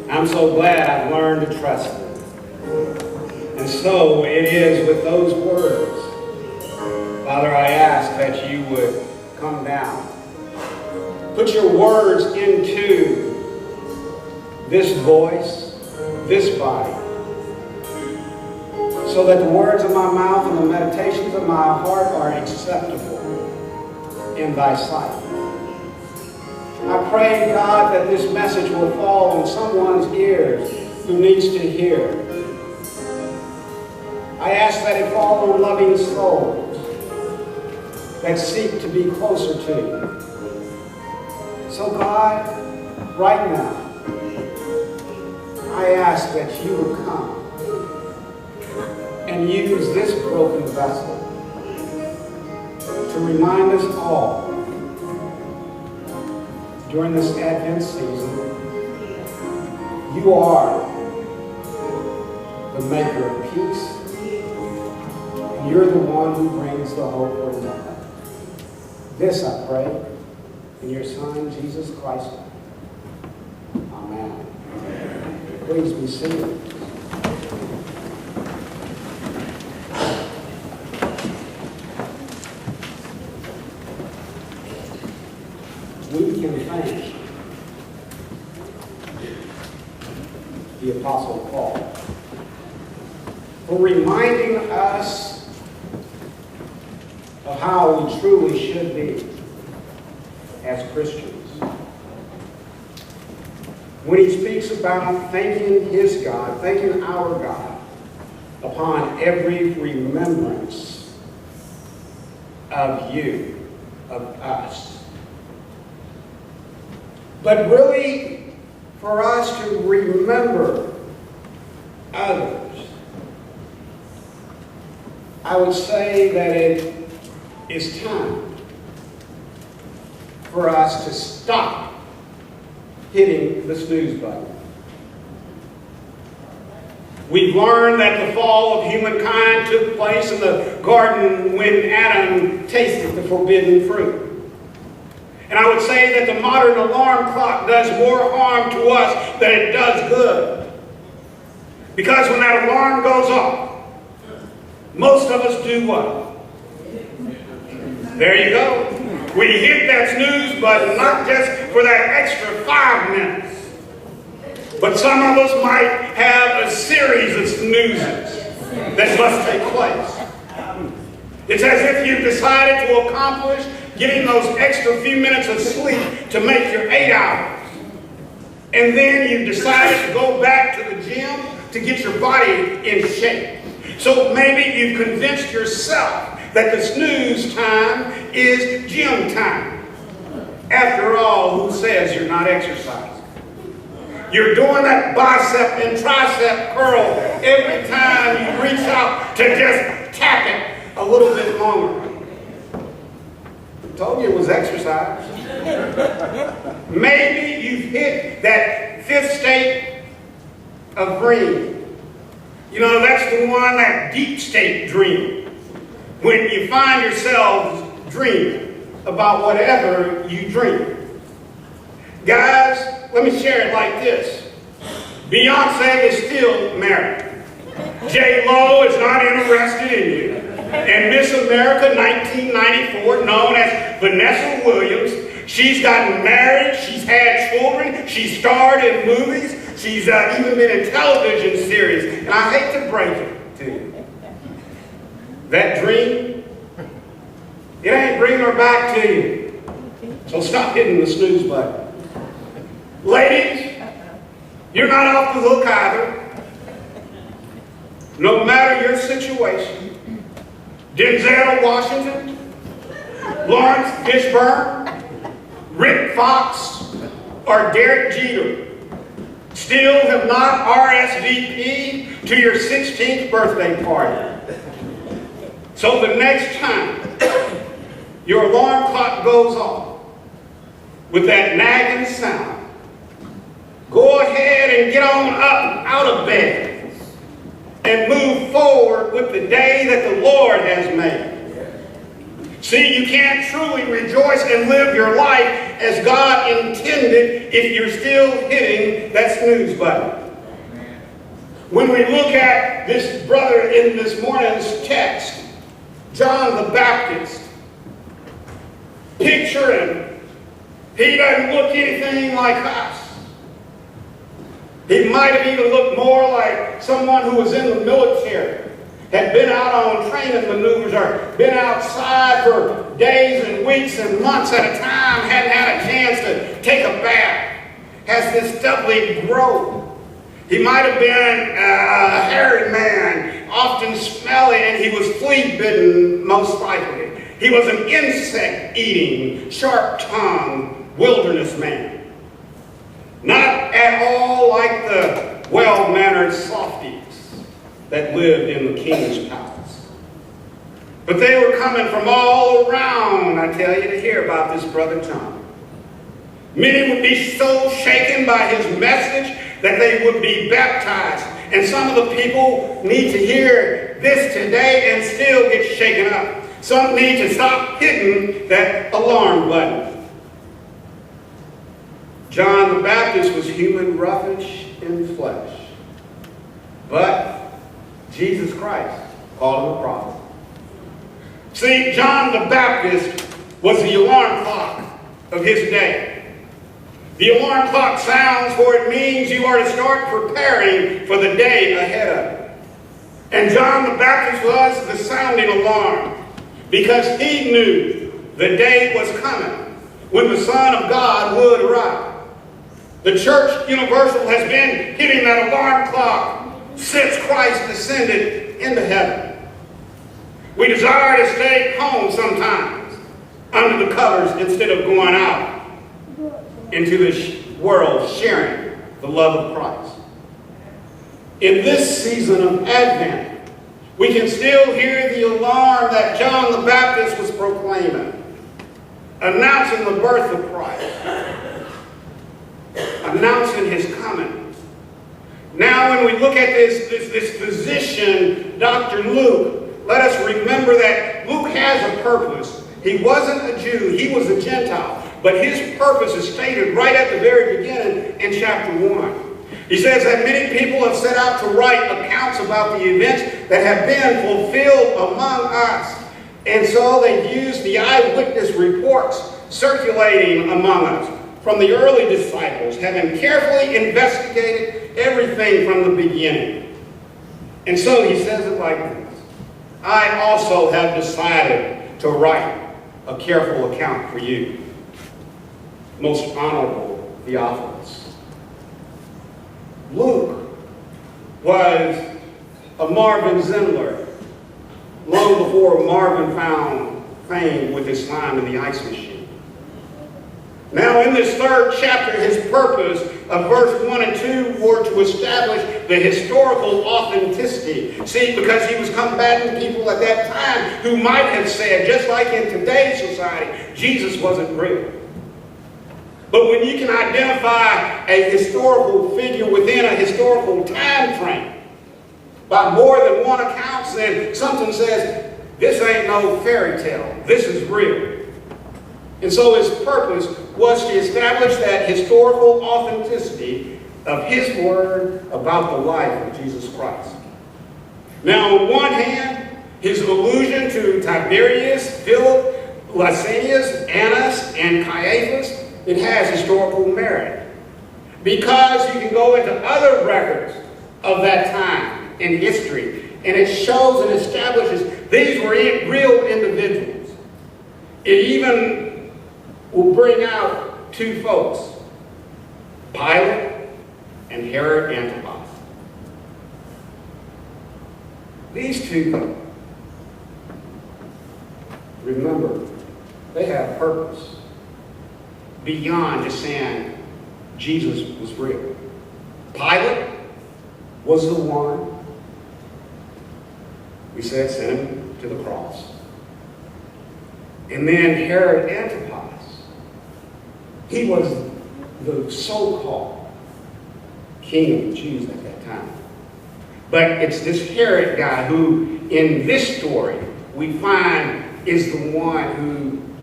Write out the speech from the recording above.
I'm so glad I've learned to trust them. And so it is with those words. Father, I ask that you would come down. Put your words into this voice, this body, so that the words of my mouth and the meditations of my heart are acceptable in thy sight. I pray, God, that this message will fall on someone's ears who needs to hear. I ask that it fall on loving souls that seek to be closer to you. So God, right now, I ask that you will come and use this broken vessel to remind us all during this Advent season, you are the maker of peace, and you're the one who brings the hope of life. This I pray in your Son, Jesus Christ. Amen. Please be seated. We can thank the Apostle Paul for reminding us of how we truly should be as Christians. When he speaks about thanking his God, thanking our God, upon every remembrance of you, of us. But really, for us to remember others, I would say that it is time for us to stop hitting the snooze button. We've learned that the fall of humankind took place in the garden when Adam tasted the forbidden fruit. And I would say that the modern alarm clock does more harm to us than it does good. Because when that alarm goes off, most of us do what? There you go. We hit that snooze button, not just for that extra 5 minutes, but some of us might have a series of snoozes that must take place. It's as if you've decided to accomplish getting those extra few minutes of sleep to make your 8 hours. And then you've decided to go back to the gym to get your body in shape. So maybe you've convinced yourself that the snooze time is gym time. After all, who says you're not exercising? You're doing that bicep and tricep curl every time you reach out to just tap it a little bit longer. I told you it was exercise. Maybe you've hit that 5th state of dream. You know, that's the one, that deep state dream. When you find yourselves dreaming about whatever you dream. Guys, let me share it like this. Beyonce is still married. J-Lo is not interested in you. And Miss America 1994, known as Vanessa Williams, she's gotten married, she's had children, she's starred in movies, she's even been in television series. And I hate to break it to you. That dream, it ain't bringing her back to you. So stop hitting the snooze button. Ladies, you're not off the hook either. No matter your situation, Denzel Washington, Lawrence Fishburne, Rick Fox, or Derek Jeter still have not RSVP'd to your 16th birthday party. So the next time your alarm clock goes off with that nagging sound, go ahead and get on up out of bed and move forward with the day that the Lord has made. See, you can't truly rejoice and live your life as God intended if you're still hitting that snooze button. When we look at this brother in this morning's text, John the Baptist, picture him. He doesn't look anything like us. He might have even looked more like someone who was in the military, had been out on training maneuvers, or been outside for days and weeks and months at a time, hadn't had a chance to take a bath, has this stubbly growth. He might have been a hairy man, often smelly, and he was flea-bitten most likely. He was an insect-eating, sharp-tongued wilderness man. Not at all like the well-mannered softies that lived in the king's palace. But they were coming from all around, I tell you, to hear about this brother John. Many would be so shaken by his message that they would be baptized. And some of the people need to hear this today and still get shaken up. Some need to stop hitting that alarm button. John the Baptist was human, roughage in flesh. But Jesus Christ called him a prophet. See, John the Baptist was the alarm clock of his day. The alarm clock sounds, for it means you are to start preparing for the day ahead of you. And John the Baptist was the sounding alarm because he knew the day was coming when the Son of God would arrive. The Church Universal has been hitting that alarm clock since Christ descended into heaven. We desire to stay home sometimes under the covers instead of going out into this world sharing the love of Christ. In this season of Advent, we can still hear the alarm that John the Baptist was proclaiming, announcing the birth of Christ, announcing his coming. Now when we look at this physician, Dr. Luke, let us remember that Luke has a purpose. He wasn't a Jew, he was a Gentile. But his purpose is stated right at the very beginning in chapter 1. He says that many people have set out to write accounts about the events that have been fulfilled among us. And so they've used the eyewitness reports circulating among us from the early disciples, having carefully investigated everything from the beginning. And so he says it like this: I also have decided to write a careful account for you, most honorable Theophilus. Luke was a Marvin Zindler, long before Marvin found fame with his slime in the ice machine. Now in this third chapter, his purpose of verse 1 and 2 were to establish the historical authenticity. See, because he was combating people at that time who might have said, just like in today's society, Jesus wasn't real. But when you can identify a historical figure within a historical time frame, by more than one account, then something says, this ain't no fairy tale, this is real. And so his purpose was to establish that historical authenticity of his word about the life of Jesus Christ. Now, on one hand, his allusion to Tiberius, Philip, Lysanias, Annas, and Caiaphas, it has historical merit, because you can go into other records of that time in history, and it shows and establishes these were real individuals. It even will bring out two folks, Pilate and Herod Antipas. These two, remember, they have purpose beyond just saying Jesus was real. Pilate was the one we said sent him to the cross. And then Herod Antipas, he was the so-called king of the Jews at that time. But it's this Herod guy who, in this story, we find is the one who